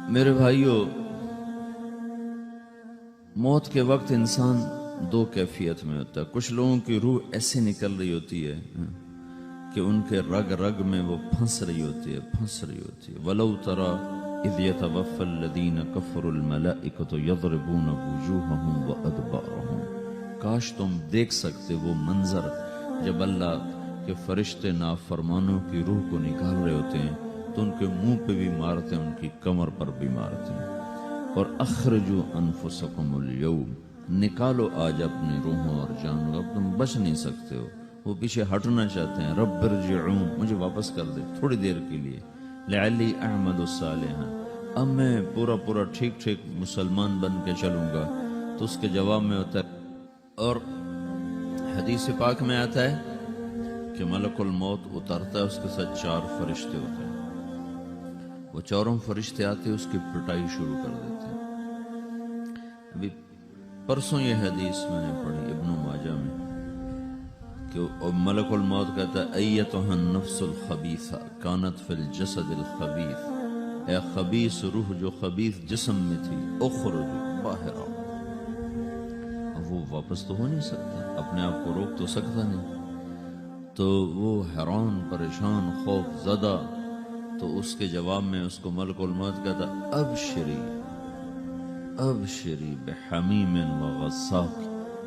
میرے بھائیوں، موت کے وقت انسان دو کیفیت میں ہوتا ہے۔ کچھ لوگوں کی روح ایسے نکل رہی ہوتی ہے کہ ان کے رگ رگ میں وہ پھنس رہی ہوتی ہے وَلَوْ تَرَى إِذْ يَتَوَفَّى الَّذِينَ كَفَرُوا الْمَلَائِكَةُ يَضْرِبُونَ وُجُوهَهُمْ وَأَدْبَارَهُمْ۔ کاش تم دیکھ سکتے وہ منظر جب اللہ کے فرشتے نافرمانوں کی روح کو نکال رہے ہوتے ہیں تو ان کے منہ پہ بھی مارتے ہیں، ان کی کمر پر بھی مارتے ہیں۔ اور اخرجوا انفسکم اليوم، نکالو آج اپنی روحوں اور جانوں، اب تم بچ نہیں سکتے ہو۔ وہ پیچھے ہٹنا چاہتے ہیں، رب ارجعون، مجھے واپس کر دے تھوڑی دیر کے لیے، لعلی اعمل صالحا، اب میں پورا ٹھیک مسلمان بن کے چلوں گا۔ تو اس کے جواب میں ہوتا ہے، اور حدیث پاک میں آتا ہے کہ ملک الموت اترتا ہے، اس کے ساتھ 4 فرشتے ہوتے ہیں۔ وہ 4 فرشتے آتے اس کی پٹائی شروع کر دیتے ہیں۔ ابھی پرسوں یہ حدیث میں نے پڑھی ابن ماجہ میں کہ ملک الموت کہتا ہے ایتھا النفس الخبیثہ کانت فی الجسد الخبیث، اے خبیث روح جو خبیث جسم میں تھی، اخرج باہر آؤ۔ اب وہ واپس تو ہو نہیں سکتا، اپنے آپ کو روک تو سکتا نہیں، تو وہ حیران پریشان خوف زدہ، تو اس کے جواب میں اس کو ملک الموت کہتا ابشری بحمیم وغساق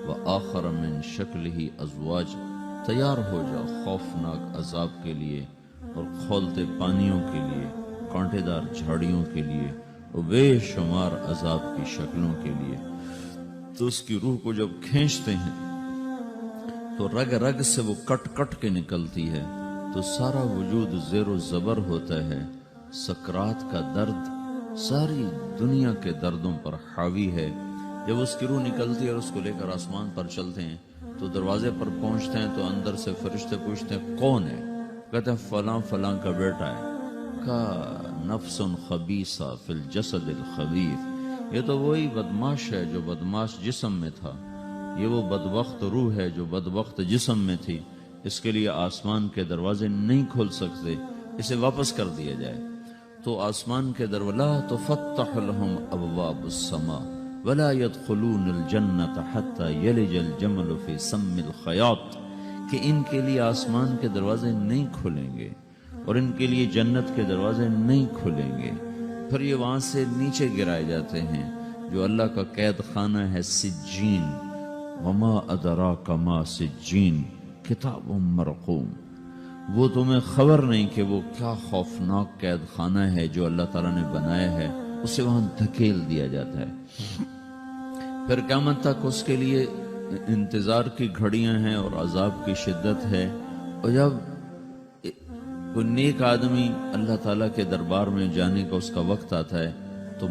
وآخر من شکلہ ازواج، تیار ہو جاؤ خوفناک عذاب کے لیے اور کھولتے پانیوں کے لیے، کانٹے دار جھاڑیوں کے لیے اور بے شمار عذاب کی شکلوں کے لیے۔ تو اس کی روح کو جب کھینچتے ہیں تو رگ رگ سے وہ کٹ کے نکلتی ہے، تو سارا وجود زیر و زبر ہوتا ہے، سکرات کا درد ساری دنیا کے دردوں پر حاوی ہے۔ جب اس کی روح نکلتی ہے اور اس کو لے کر آسمان پر چلتے ہیں تو دروازے پر پہنچتے ہیں تو اندر سے فرشتے پوچھتے ہیں کون ہے؟ کہتے ہیں فلاں کا بیٹا ہے۔ کہا نفس خبیثہ فی الجسد الخبیث، یہ تو وہی بدماش ہے جو بدماش جسم میں تھا، یہ وہ بدبخت روح ہے جو بدبخت جسم میں تھی، اس کے لیے آسمان کے دروازے نہیں کھول سکتے، اسے واپس کر دیا جائے۔ تو آسمان کے دروازے لا تفتح لهم ابواب السماء ولا يدخلون الجنة حتى يلج الجمل في سم الخياط، کہ ان کے لیے آسمان کے دروازے نہیں کھلیں گے اور ان کے لیے جنت کے دروازے نہیں کھلیں گے، پھر یہ وہاں سے نیچے گرائے جاتے ہیں جو اللہ کا قید خانہ ہے سجین۔ وما ادراک ما سجین کتاب مرقوم، وہ تمہیں خبر نہیں کہ وہ کیا خوفناک قید خانہ ہے جو اللہ تعالیٰ نے بنایا ہے، اسے وہاں دھکیل دیا جاتا ہے۔ پھر قیامت تک اس کے لیے انتظار کی گھڑیاں ہیں اور عذاب کی شدت ہے۔ اور جب کوئی نیک آدمی اللہ تعالیٰ کے دربار میں جانے کا اس کا وقت آتا ہے تو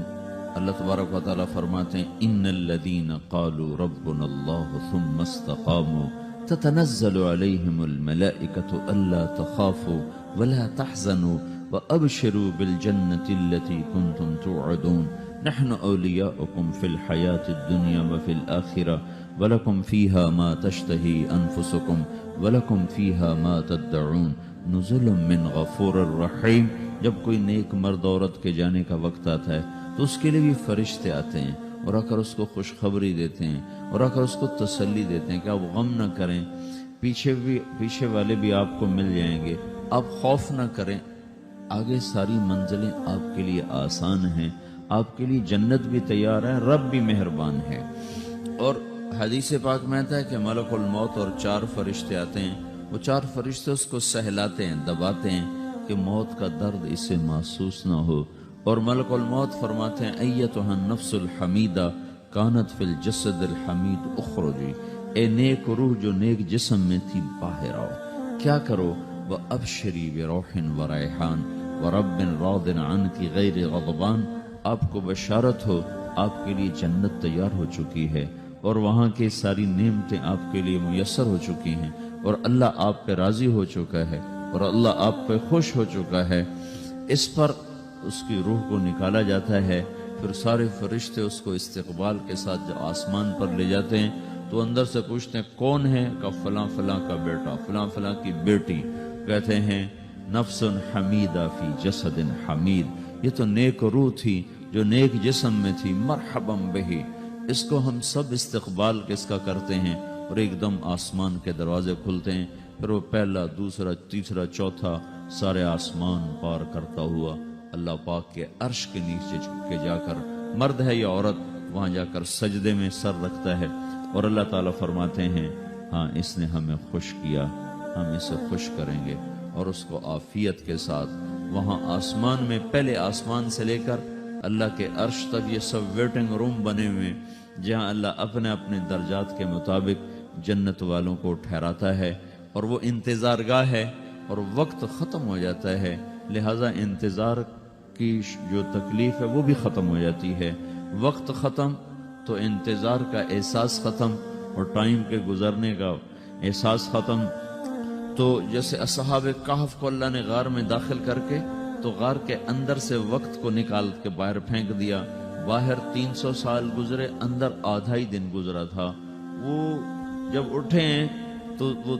اللہ تبارک و تعالیٰ فرماتے ہیں ان الذین قالوا ربنا اللہ ثم استقاموا تتنزل علیہم الملائکۃ الا تخافوا ولا تحزنوا وابشروا بالجنۃ التي كنتم توعدون نحن اولیاؤکم فی الحیاۃ الدنیا وفی الآخرہ ولکم فیہا ما تشتہی انفسکم ولکم فیہا ما تدعون نزل من غفور الرحیم۔ جب کوئی نیک مرد عورت کے جانے کا وقت آتا ہے تو اس کے لیے بھی فرشتے آتے ہیں اور آ کر اس کو خوشخبری دیتے ہیں اور آ کر اس کو تسلی دیتے ہیں کہ آپ غم نہ کریں، پیچھے والے بھی آپ کو مل جائیں گے، آپ خوف نہ کریں، آگے ساری منزلیں آپ کے لیے آسان ہیں، آپ کے لیے جنت بھی تیار ہے، رب بھی مہربان ہے۔ اور حدیث پاک میں آتا ہے کہ ملک الموت اور 4 فرشتے آتے ہیں، وہ 4 فرشتے اس کو سہلاتے ہیں، دباتے ہیں کہ موت کا درد اسے محسوس نہ ہو۔ اور ملک الموت فرماتے ہیں ایتھا النفس الحمیدہ کانت فی الجسد الحمید اخرجی، اے نیک روح جو نیک جسم میں تھی باہر آؤ۔ کیا کرو؟ وابشری بروح وریحان ورب راض عنک غیر غضبان، آپ کو بشارت ہو آپ کے لیے جنت تیار ہو چکی ہے اور وہاں کی ساری نعمتیں آپ کے لیے میسر ہو چکی ہیں اور اللہ آپ پہ راضی ہو چکا ہے اور اللہ آپ پہ خوش ہو چکا ہے۔ اس پر اس کی روح کو نکالا جاتا ہے، پھر سارے فرشتے اس کو استقبال کے ساتھ جب آسمان پر لے جاتے ہیں تو اندر سے پوچھتے ہیں کون ہے؟ کہ فلاں کا بیٹا، فلاں کی بیٹی۔ کہتے ہیں نفس حمیدہ فی جسد حمید، یہ تو نیک روح تھی جو نیک جسم میں تھی، مرحبا بہی، اس کو ہم سب استقبال کس کا کرتے ہیں، اور ایک دم آسمان کے دروازے کھلتے ہیں، پھر وہ پہلا، دوسرا، تیسرا، چوتھا سارے آسمان پار کرتا ہوا اللہ پاک کے عرش کے نیچے کے جا کر، مرد ہے یا عورت، وہاں جا کر سجدے میں سر رکھتا ہے، اور اللہ تعالیٰ فرماتے ہیں ہاں اس نے ہمیں خوش کیا، ہم اسے خوش کریں گے، اور اس کو عافیت کے ساتھ وہاں آسمان میں، پہلے آسمان سے لے کر اللہ کے عرش تک یہ سب ویٹنگ روم بنے ہوئے، جہاں اللہ اپنے اپنے درجات کے مطابق جنت والوں کو ٹھہراتا ہے، اور وہ انتظار گاہ ہے، اور وقت ختم ہو جاتا ہے، لہذا انتظار کی جو تکلیف ہے وہ بھی ختم ہو جاتی ہے، وقت ختم تو انتظار کا احساس ختم، اور ٹائم کے گزرنے کا احساس ختم۔ تو جیسے اصحاب کہف کو اللہ نے غار میں داخل کر کے تو غار کے اندر سے وقت کو نکال کے باہر پھینک دیا، باہر 300 سال گزرے، اندر آدھا ہی دن گزرا تھا۔ وہ جب اٹھے ہیں تو وہ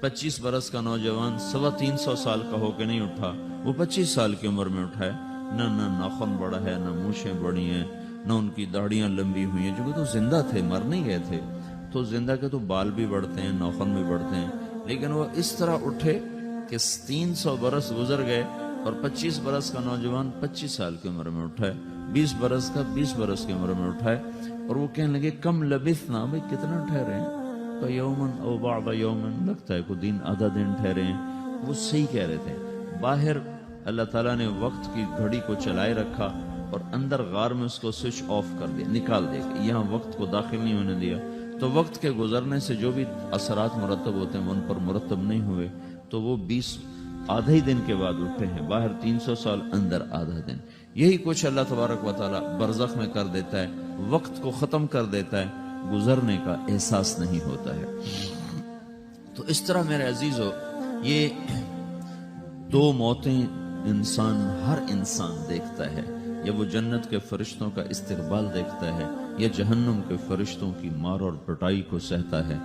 25 برس کا نوجوان 325 سال کا ہو کے نہیں اٹھا، وہ 25 سال کی عمر میں اٹھا ہے، نہ ناخن بڑا ہے، نہ مونچھیں بڑی ہیں، نہ ان کی داڑیاں لمبی ہوئی ہیں، جو کہ تو زندہ تھے، مر نہیں گئے تھے، تو زندہ کے تو بال بھی بڑھتے ہیں، ناخن بھی بڑھتے ہیں، لیکن وہ اس طرح اٹھے کہ 300 برس گزر گئے، اور 25 برس کا نوجوان 25 سال کی عمر میں اٹھا ہے، 20 برس کا 20 برس کی عمر میں اٹھا ہے، اور وہ کہنے لگے کم لبثنا، بھئی کتنا ٹھہرے ہیں، تو یومن او بعض یومن، لگتا ہے کوئی دن آدھا دن ٹھہرے ہیں۔ وہ صحیح کہہ رہے تھے، باہر اللہ تعالیٰ نے وقت کی گھڑی کو چلائے رکھا، اور اندر غار میں اس کو سوئچ آف کر دیا، نکال دیا، یہاں وقت کو داخل نہیں ہونے دیا، تو وقت کے گزرنے سے جو بھی اثرات مرتب ہوتے ہیں وہ ان پر مرتب نہیں ہوئے، تو وہ 20 آدھے ہی دن کے بعد اٹھے ہیں، باہر 300 سال، اندر آدھا دن۔ یہی کچھ اللہ تبارک و تعالیٰ برزخ میں کر دیتا ہے، وقت کو ختم کر دیتا ہے، گزرنے کا احساس نہیں ہوتا ہے۔ تو اس طرح میرے عزیزو، یہ دو موتیں ہر انسان دیکھتا ہے، یا وہ جنت کے فرشتوں کا استقبال دیکھتا ہے، یا جہنم کے فرشتوں کی مار اور پٹائی کو سہتا ہے۔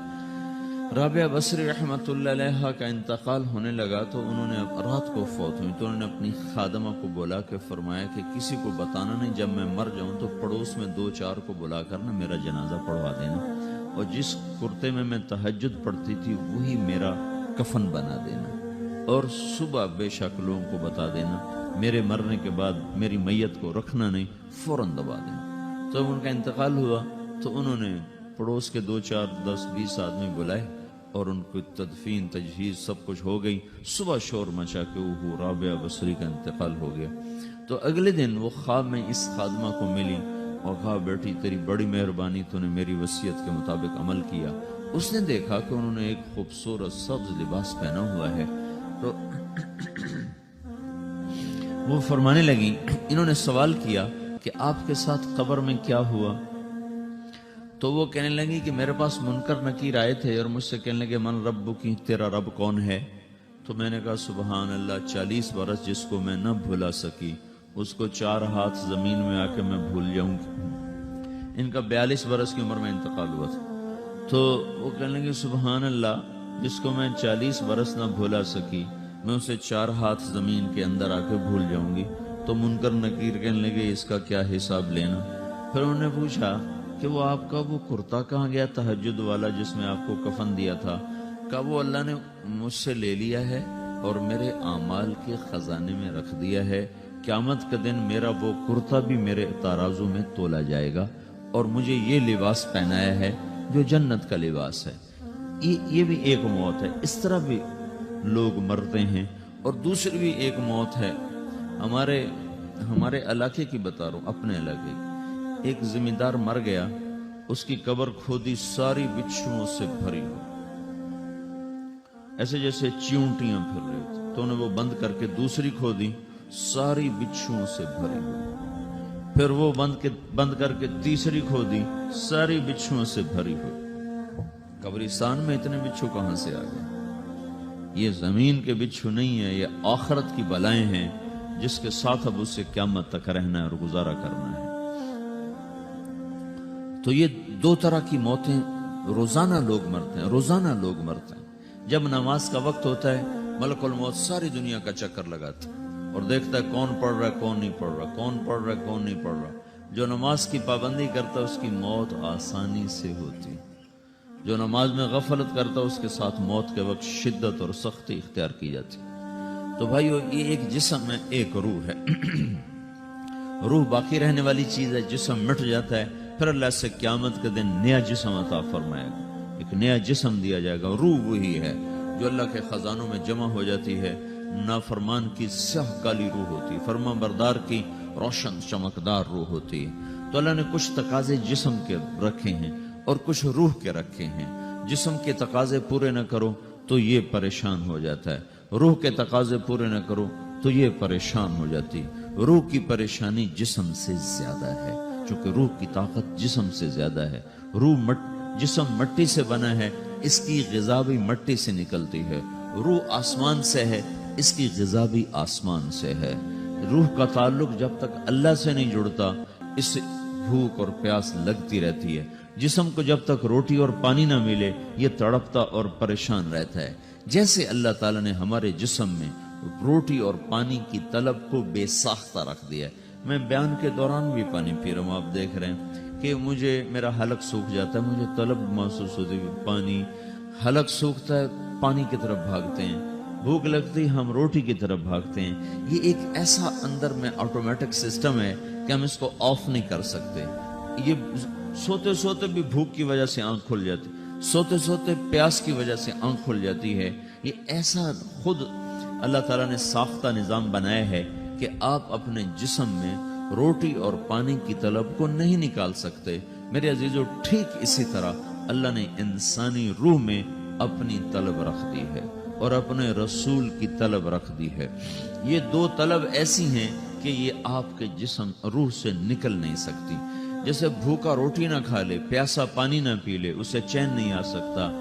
رابعہ بصری رحمت اللہ علیہ کا انتقال ہونے لگا تو انہوں نے رات کو فوت ہوئی، تو انہوں نے اپنی خادمہ کو بولا کہ فرمایا کہ کسی کو بتانا نہیں، جب میں مر جاؤں تو پڑوس میں 2-4 کو بلا کر نا میرا جنازہ پڑھوا دینا، اور جس کرتے میں تہجد پڑھتی تھی وہی میرا کفن بنا دینا، اور صبح بے شک لوگوں کو بتا دینا، میرے مرنے کے بعد میری میت کو رکھنا نہیں، فوراً دبا دینا۔ تو ان کا انتقال ہوا تو انہوں نے پڑوس کے 2-4 10-20 آدمی بلائے، اور ان کو تدفین تجہیز سب کچھ ہو گئی، صبح شور مچا کہ وہ رابعہ بصری کا انتقال ہو گیا۔ تو اگلے دن وہ خواب میں اس خادمہ کو ملی اور کہا بیٹی تیری بڑی مہربانی، تو نے میری وصیت کے مطابق عمل کیا۔ اس نے دیکھا کہ انہوں نے ایک خوبصورت سبز لباس پہنا ہوا ہے، تو وہ فرمانے لگی، انہوں نے سوال کیا کہ آپ کے ساتھ قبر میں کیا ہوا؟ تو وہ کہنے لگی کہ میرے پاس منکر نکیر آئے تھے اور مجھ سے کہنے لگے من رب کی، تیرا رب کون ہے؟ تو میں نے کہا سبحان اللہ، 40 برس جس کو میں نہ بھلا سکی اس کو 4 ہاتھ زمین میں آ کے میں بھول جاؤں گی۔ ان کا 42 برس کی عمر میں انتقال ہوا تھا۔ تو وہ کہنے لگے سبحان اللہ، جس کو میں 40 برس نہ بھولا سکی میں اسے 4 ہاتھ زمین کے اندر آ کے بھول جاؤں گی۔ تو منکر نکیر کہنے لگے اس کا کیا حساب لینا؟ پھر انہوں نے پوچھا کہ وہ آپ کا وہ کرتا کہاں گیا تہجد والا جس میں آپ کو کفن دیا تھا؟ کہا وہ اللہ نے مجھ سے لے لیا ہے اور میرے اعمال کے خزانے میں رکھ دیا ہے، قیامت کے دن میرا وہ کرتا بھی میرے ترازو میں تولا جائے گا، اور مجھے یہ لباس پہنایا ہے جو جنت کا لباس ہے۔ یہ بھی ایک موت ہے، اس طرح بھی لوگ مرتے ہیں۔ اور دوسری بھی ایک موت ہے، ہمارے علاقے کی بتا رہا ہوں، اپنے علاقے کی۔ ایک زمیندار مر گیا، اس کی قبر کھودی، ساری بچھوؤں سے بھری ہو، ایسے جیسے چیونٹیاں پھر رہی تھی، تو انہیں وہ بند کر کے دوسری کھودی، ساری بچھوؤں سے بھری ہو، پھر وہ بند کر کے تیسری کھودی، ساری بچھوؤں سے بھری ہو۔ قبرستان میں اتنے بچھو کہاں سے آ گئے؟ یہ زمین کے بچھو نہیں ہے، یہ آخرت کی بلائیں ہیں جس کے ساتھ اب اس سے قیامت تک رہنا ہے اور گزارا کرنا ہے۔ تو یہ 2 طرح کی موتیں روزانہ لوگ مرتے ہیں، روزانہ لوگ مرتے ہیں۔ جب نماز کا وقت ہوتا ہے ملک الموت ساری دنیا کا چکر لگاتا ہے، اور دیکھتا ہے کون پڑھ رہا ہے کون نہیں پڑھ رہا، کون پڑھ رہا ہے کون نہیں پڑھ رہا۔ جو نماز کی پابندی کرتا ہے اس کی موت آسانی سے ہوتی، جو نماز میں غفلت کرتا ہے اس کے ساتھ موت کے وقت شدت اور سختی اختیار کی جاتی۔ تو بھائیو، یہ ایک جسم ہے، ایک روح ہے۔ روح باقی رہنے والی چیز ہے، جسم مٹ جاتا ہے، پھر اللہ سے قیامت کے دن نیا جسم عطا فرمائے گا، ایک نیا جسم دیا جائے گا۔ روح وہی ہے جو اللہ کے خزانوں میں جمع ہو جاتی ہے۔ نافرمان کی سیاہ کالی روح ہوتی ہے، فرما بردار کی روشن چمکدار روح ہوتی ہے۔ تو اللہ نے کچھ تقاضے جسم کے رکھے ہیں اور کچھ روح کے رکھے ہیں۔ جسم کے تقاضے پورے نہ کرو تو یہ پریشان ہو جاتا ہے، روح کے تقاضے پورے نہ کرو تو یہ پریشان ہو جاتی۔ روح کی پریشانی جسم سے زیادہ ہے، چونکہ روح کی طاقت جسم سے زیادہ ہے۔ جسم مٹی سے بنا ہے، اس کی غذا بھی مٹی سے نکلتی ہے۔ روح آسمان سے ہے، اس کی غذا بھی آسمان سے ہے۔ روح کا تعلق جب تک اللہ سے نہیں جڑتا، اس سے بھوک اور پیاس لگتی رہتی ہے۔ جسم کو جب تک روٹی اور پانی نہ ملے یہ تڑپتا اور پریشان رہتا ہے۔ جیسے اللہ تعالیٰ نے ہمارے جسم میں روٹی اور پانی کی طلب کو بے ساختہ رکھ دیا ہے۔ میں بیان کے دوران بھی پانی پی رہا ہوں، آپ دیکھ رہے ہیں کہ میرا حلق سوکھ جاتا ہے، مجھے طلب محسوس ہوتی ہے پانی، حلق سوکھتا ہے پانی کی طرف بھاگتے ہیں، بھوک لگتی ہم روٹی کی طرف بھاگتے ہیں۔ یہ ایک ایسا اندر میں آٹومیٹک سسٹم ہے کہ ہم اس کو آف نہیں کر سکتے۔ یہ سوتے سوتے بھی بھوک کی وجہ سے آنکھ کھل جاتی، سوتے سوتے پیاس کی وجہ سے آنکھ کھل جاتی ہے۔ یہ ایسا خود اللہ تعالیٰ نے ساختہ نظام بنایا ہے کہ آپ اپنے جسم میں روٹی اور پانی کی طلب کو نہیں نکال سکتے۔ میرے عزیزو، ٹھیک اسی طرح اللہ نے انسانی روح میں اپنی طلب رکھ دی ہے اور اپنے رسول کی طلب رکھ دی ہے۔ یہ دو طلب ایسی ہیں کہ یہ آپ کے جسم روح سے نکل نہیں سکتی۔ جیسے بھوکا روٹی نہ کھا لے، پیاسا پانی نہ پی لے، اسے چین نہیں آ سکتا۔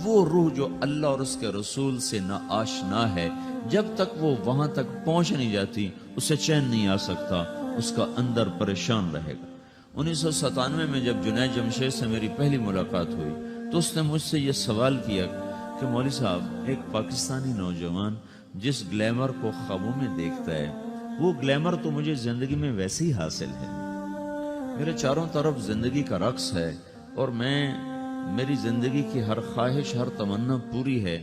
وہ روح جو اللہ اور اس کے رسول سے نہ آشنا ہے، جب تک وہ وہاں تک پہنچ نہیں جاتی اسے چین نہیں آ سکتا، اس کا اندر پریشان رہے گا۔ 1997 میں جب جنید جمشید سے میری پہلی ملاقات ہوئی تو اس نے مجھ سے یہ سوال کیا کہ مولوی صاحب، ایک پاکستانی نوجوان جس گلیمر کو خوابوں میں دیکھتا ہے، وہ گلیمر تو مجھے زندگی میں ویسے ہی حاصل ہے، میرے چاروں طرف زندگی کا رقص ہے اور میری زندگی کی ہر خواہش، ہر تمنا پوری ہے،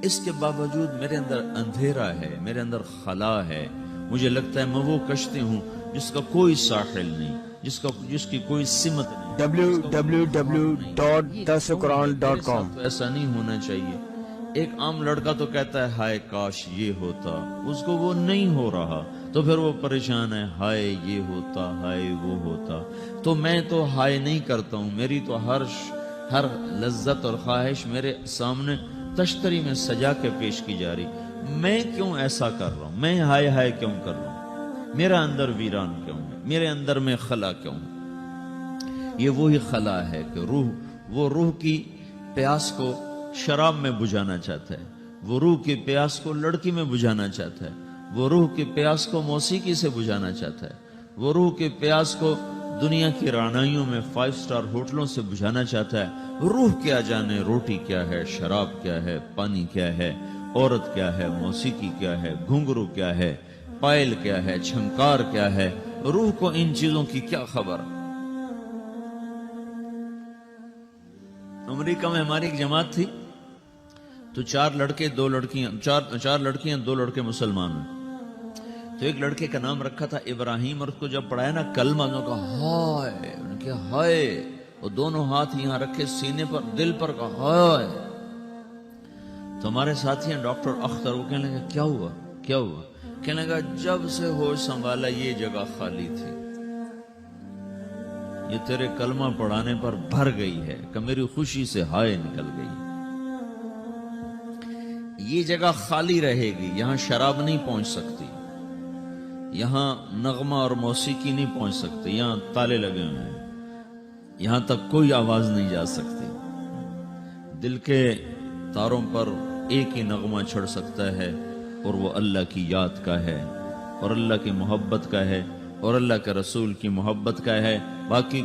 اس کے باوجود میرے اندر اندھیرا ہے، میرے اندر خلا ہے۔ مجھے لگتا ہے میں وہ کشتی ہوں جس کا کوئی ساحل نہیں، جس کی کوئی سمت نہیں۔ www.dasquran.com تو ایسا نہیں ہونا چاہیے۔ ایک عام لڑکا تو کہتا ہے ہائے کاش یہ ہوتا، اس کو وہ نہیں ہو رہا تو پھر وہ پریشان ہے، ہائے یہ ہوتا، ہائے وہ ہوتا۔ تو میں تو ہائے نہیں کرتا ہوں، میری تو ہر لذت اور خواہش میرے سامنے تشتری میں سجا کے پیش کی جا رہی۔ میں کیوں ایسا کر رہا ہوں؟ میں ہائے ہائے کیوں کر رہا ہوں؟ میرا اندر ویران کیوں ہے؟ میرے اندر میں خلا کیوں ہے؟ یہ وہی خلا ہے کہ وہ روح کی پیاس کو شراب میں بجھانا چاہتا ہے، وہ روح کی پیاس کو لڑکی میں بجھانا چاہتا ہے، وہ روح کی پیاس کو موسیقی سے بجھانا چاہتا ہے، وہ روح کی پیاس کو دنیا کی رعنائیوں میں 5 اسٹار ہوٹلوں سے بجھانا چاہتا ہے۔ روح کیا جانے روٹی کیا ہے، شراب کیا ہے، پانی کیا ہے، عورت کیا ہے، موسیقی کیا ہے، گھنگرو کیا ہے، پائل کیا ہے، چھنکار کیا ہے، روح کو ان چیزوں کی کیا خبر؟ امریکہ میں ہماری ایک جماعت تھی تو 4 لڑکیاں 2 لڑکے مسلمان ہیں۔ تو ایک لڑکے کا نام رکھا تھا ابراہیم، اور اس کو جب پڑھایا نا کلمہ، انہوں نے کہا ہائے، انہوں نے کہا ہائے، اور دونوں ہاتھ یہاں رکھے سینے پر، دل پر، کہا ہائے۔ تو ہمارے ساتھی ہیں ڈاکٹر اختر، وہ کہنے لگا کیا ہوا کیا ہوا؟ کہنے لگا جب سے ہوش سنبھالا یہ جگہ خالی تھی، یہ تیرے کلمہ پڑھانے پر بھر گئی ہے کہ میری خوشی سے ہائے نکل گئی۔ یہ جگہ خالی رہے گی، یہاں شراب نہیں پہنچ سکتی، یہاں نغمہ اور موسیقی نہیں پہنچ سکتے، یہاں تالے لگے ہوئے ہیں، یہاں تک کوئی آواز نہیں جا سکتی۔ دل کے تاروں پر ایک ہی نغمہ چڑھ سکتا ہے اور وہ اللہ کی یاد کا ہے اور اللہ کی محبت کا ہے اور اللہ کے رسول کی محبت کا ہے۔ باقی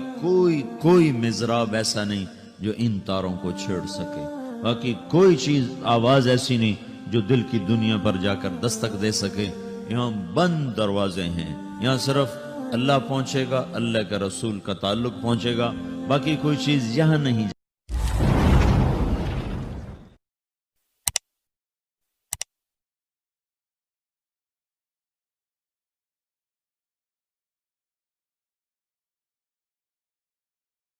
کوئی مضراب ایسا نہیں جو ان تاروں کو چھیڑ سکے، باقی کوئی چیز آواز ایسی نہیں جو دل کی دنیا پر جا کر دستک دے سکے۔ یہاں بند دروازے ہیں، یہاں صرف اللہ پہنچے گا، اللہ کے رسول کا تعلق پہنچے گا، باقی کوئی چیز یہاں نہیں